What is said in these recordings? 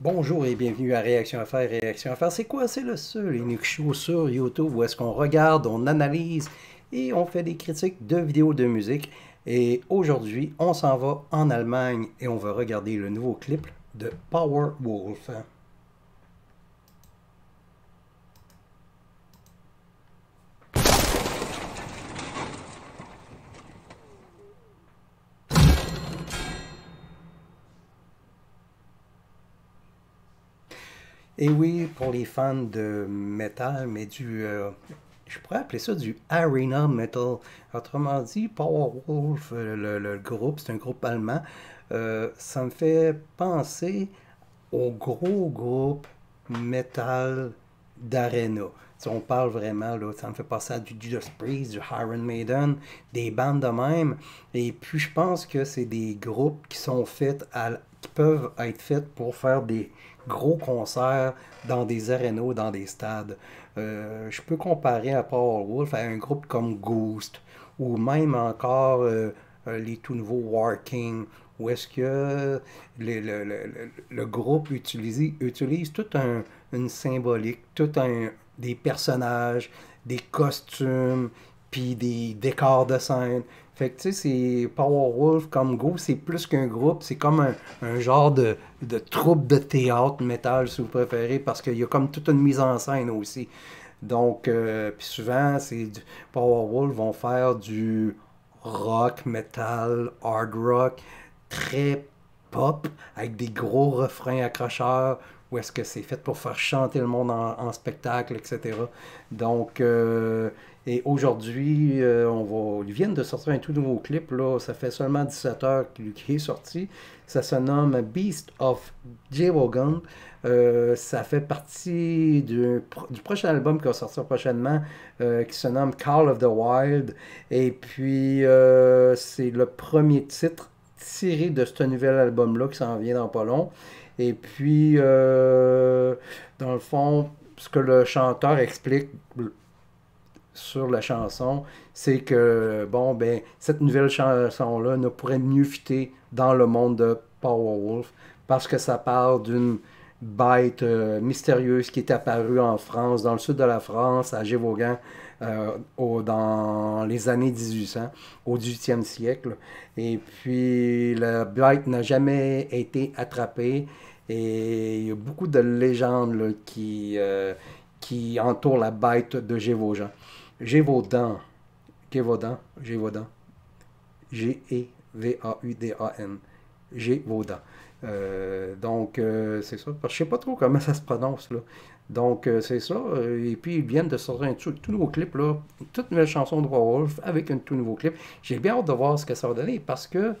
Bonjour et bienvenue à Réaction à faire. Réaction à faire, c'est quoi? C'est le seul unique show sur YouTube où est-ce qu'on regarde, on analyse et on fait des critiques de vidéos de musique. Et aujourd'hui, on s'en va en Allemagne et on va regarder le nouveau clip de Powerwolf. Et oui, pour les fans de metal, mais je pourrais appeler ça du arena metal. Autrement dit, Powerwolf, le groupe, c'est un groupe allemand. Ça me fait penser au gros groupe metal d'arena. Si on parle vraiment, là, ça me fait penser à du Judas Priest, du Iron Maiden, des bandes de même. Et puis je pense que c'est des groupes qui sont qui peuvent être faits pour faire des gros concerts dans des arénas, dans des stades. Je peux comparer à Powerwolf à un groupe comme Ghost ou même encore les tout nouveaux War-King, où est-ce que le groupe utilise une symbolique, des personnages, des costumes, puis des décors de scène. Fait que tu sais, c'est Powerwolf comme Go, c'est plus qu'un groupe, c'est comme un genre de troupe de théâtre métal, si vous préférez, parce qu'il y a comme toute une mise en scène aussi. Donc, puis souvent, Powerwolf vont faire du rock, metal, hard rock, très pop, avec des gros refrains accrocheurs, où est-ce que c'est fait pour faire chanter le monde en spectacle, etc. Donc, et aujourd'hui, ils viennent de sortir un tout nouveau clip, là, ça fait seulement 17 heures qu'il est sorti. Ça se nomme Beast of Jevogan. Ça fait partie du prochain album qui va sortir prochainement, qui se nomme Call of the Wild. Et puis, c'est le premier titre tiré de ce nouvel album-là qui s'en vient dans pas long. Et puis, dans le fond, ce que le chanteur explique sur la chanson, c'est que, bon, ben, cette nouvelle chanson-là ne pourrait mieux fitter dans le monde de Powerwolf parce que ça parle d'une bête mystérieuse qui est apparue en France, dans le sud de la France, à Gévaudan, dans les années 1800, au 18e siècle. Et puis, la bête n'a jamais été attrapée. Et il y a beaucoup de légendes là, qui entourent la bête de Gévaudan. Gévaudan. Gévaudan. Gévaudan. G-E-V-A-U-D-A-N. Gévaudan. Donc, c'est ça. Parce que je sais pas trop comment ça se prononce, là. Donc, c'est ça. Et puis, ils viennent de sortir un tout nouveau clip, là. Une toute nouvelle chanson de Wolf avec un tout nouveau clip. J'ai bien hâte de voir ce que ça va donner parce que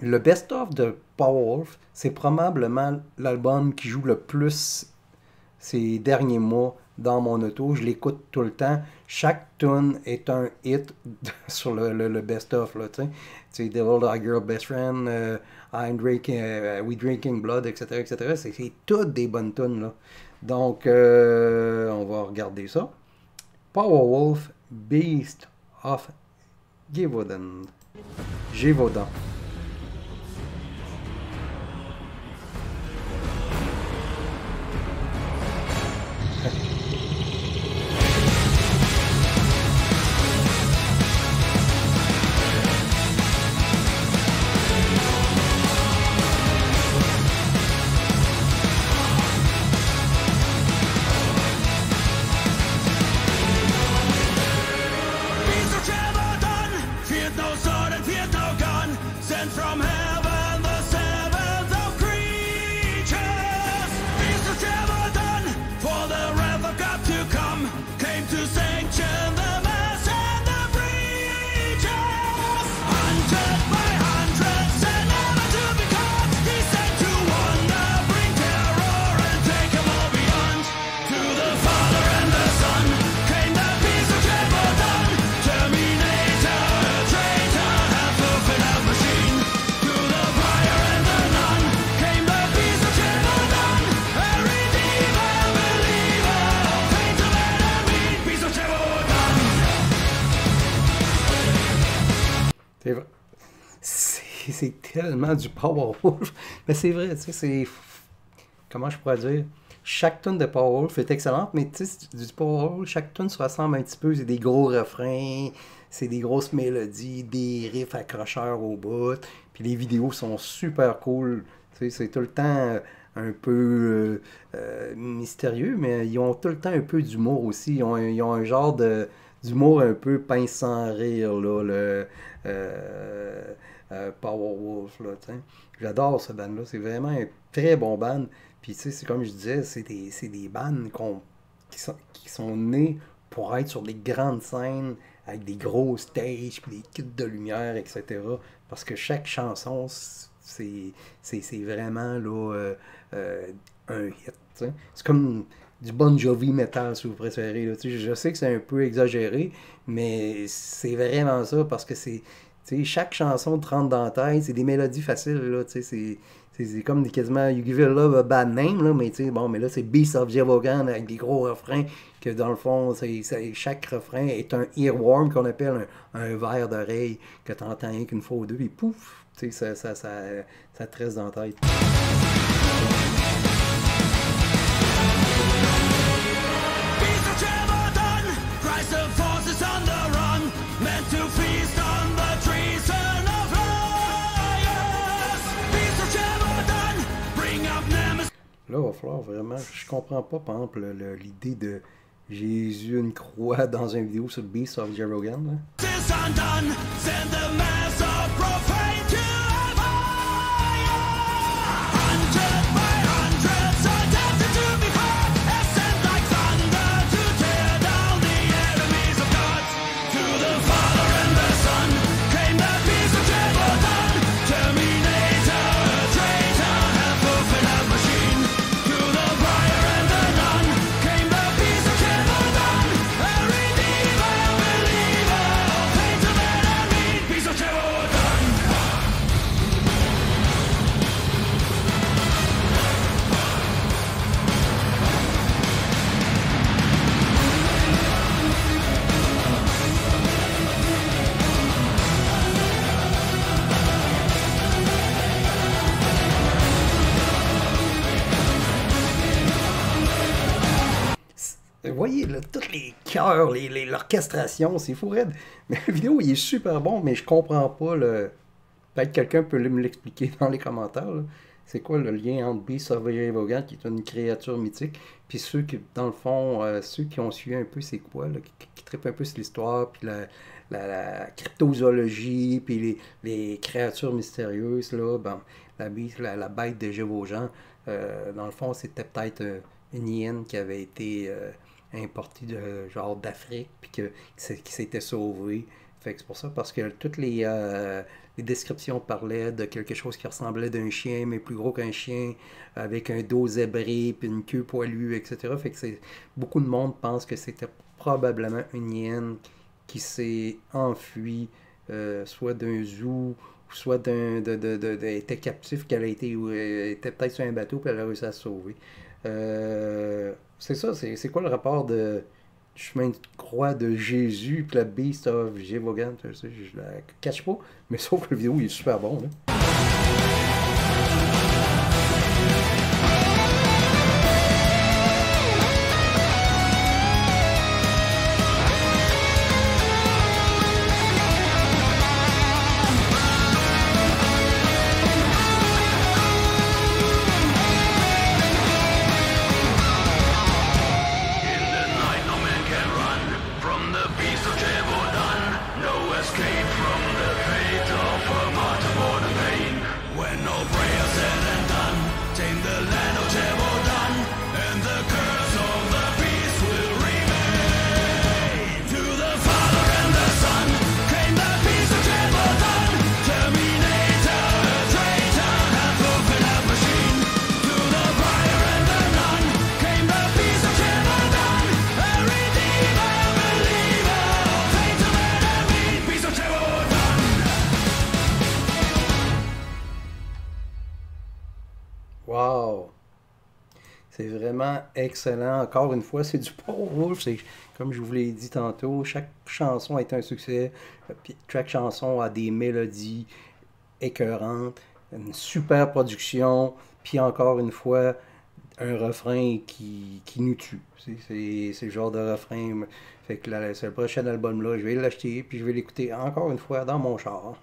le best-of de Powerwolf, c'est probablement l'album qui joue le plus ces derniers mois dans mon auto. Je l'écoute tout le temps. Chaque tune est un hit sur le best-of. Tu sais, Devil Dog Girl Best Friend, We Drinking Blood, etc. etc. C'est toutes des bonnes tunes. Là. Donc, on va regarder ça. Powerwolf, Beast of Gévaudan. Gévaudan. From heaven, the seventh of creatures. Beast of Jevodan, for the wrath of God to come, came to sanction the mass and the breaches. Hunted by hundreds and never to be caught, he sent to wonder, bring terror and take them all beyond. To the Father and the Son came the Beast of Jevodan, Terminator, traitor, half-open, half-machine. C'est vrai. C'est tellement du Powerwolf. Mais c'est vrai, tu sais, comment je pourrais dire, chaque tune de Powerwolf est excellente, mais tu sais, du Powerwolf, chaque tune se ressemble un petit peu. C'est des gros refrains, c'est des grosses mélodies, des riffs accrocheurs au bout. Puis les vidéos sont super cool. Tu sais, c'est tout le temps un peu mystérieux, mais ils ont tout le temps un peu d'humour aussi. Ils ont un genre d'humour un peu pince sans rire, là, Powerwolf, là, tu sais. J'adore ce band-là. C'est vraiment un très bon band. Puis, tu sais, c'est comme je disais, c'est des bands qui sont nés pour être sur des grandes scènes avec des gros stages, puis des kits de lumière, etc. Parce que chaque chanson, c'est vraiment là, un hit. Tu sais. C'est comme du Bon Jovi metal, si vous préférez. Là. Tu sais, je sais que c'est un peu exagéré, mais c'est vraiment ça parce que tu sais, chaque chanson te rentre dans la tête, c'est des mélodies faciles. Là, tu sais, c'est comme quasiment You Give Your Love a Bad Name, là, mais tu sais, bon, mais là, c'est Beast of Jevogan avec des gros refrains que dans le fond, chaque refrain est un earworm qu'on appelle un verre d'oreille que tu entends rien qu'une fois ou deux, puis pouf, tu sais, ça te reste dans la tête. Beast of Jevon, Christ of forces on the run, meant to feast on the treason of liars. Beast of Jevon, bring up Nemesis. Là, il va falloir vraiment. Je comprends pas, par exemple, l'idée de Jésus, une croix dans une vidéo sur le Beast of Jerogan. Là. Is undone, send the mass of profane to fire. Hundred by hundreds attempted to be heard, ascend like thunder to tear down the enemies of God. To the Father and the Son came the Beast of Jevon, Terminator, traitor, half-fulfilled machine. To the Briar and the Nun came the Beast of Jevon, a redeemer, believer, faith to men and mean. Beast of Jevon. Vous voyez, là, tous les chœurs, l'orchestration, c'est fou raide. Mais la vidéo, il est super bon, mais je comprends pas le. Peut-être quelqu'un peut me l'expliquer dans les commentaires. Là. C'est quoi le lien entre Beast of Jerogan, qui est une créature mythique, puis ceux qui, dans le fond, ceux qui ont suivi un peu c'est quoi, là, qui trippent un peu sur l'histoire, puis la cryptozoologie, puis les créatures mystérieuses, là, ben, la bête de Jévaudan, dans le fond, c'était peut-être une hyène qui avait été importée de genre d'Afrique, puis qui s'était sauvée. Fait que c'est pour ça, parce que toutes les descriptions parlaient de quelque chose qui ressemblait d'un chien, mais plus gros qu'un chien, avec un dos zébré, puis une queue poilue, etc. Fait que beaucoup de monde pense que c'était probablement une hyène qui s'est enfuie, soit d'un zoo, soit était captif, qu'elle a été, ou était peut-être sur un bateau, puis elle a réussi à se sauver. C'est ça, c'est quoi le rapport de chemin de croix de Jésus puis la Beast of Jevogan, je la cache pas, mais sauf que le vidéo il est super bon. Là. In the night no man can run from the Beast of Jevon. No escape from the fate of a martyr born of pain. When all prayer said and done, tame the land of Jevon, and the curse of the beast will remain. To the Father and the Son came the Beast of Jevon, Terminator, traitor, half-fulfilled machine. To the Briar and the Nun came the Beast of Jevon, a redeemer, believer, faith to men and mean. Beast of Jevon. Wow! C'est vraiment excellent. Encore une fois, c'est du Powerwolf. C'est comme je vous l'ai dit tantôt, chaque chanson est un succès. Puis chaque chanson a des mélodies écœurantes, une super production. Puis encore une fois, un refrain qui nous tue. C'est le genre de refrain. Fait que c'est le prochain album-là, je vais l'acheter, puis je vais l'écouter encore une fois dans mon char.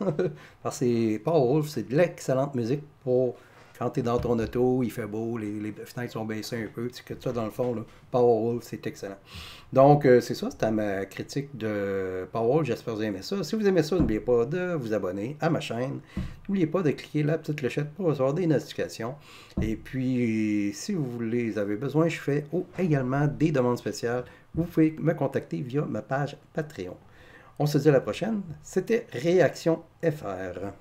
Parce que Powerwolf, c'est de l'excellente musique pour quand tu es dans ton auto, il fait beau, les fenêtres sont baissées un peu, tu que ça dans le fond, là, Powerwolf, c'est excellent. Donc, c'est ça, c'était ma critique de Powerwolf. J'espère que vous aimez ça. Si vous aimez ça, n'oubliez pas de vous abonner à ma chaîne. N'oubliez pas de cliquer la petite clochette pour recevoir des notifications. Et puis, si vous les avez besoin, je fais également des demandes spéciales. Vous pouvez me contacter via ma page Patreon. On se dit à la prochaine. C'était Réaction FR.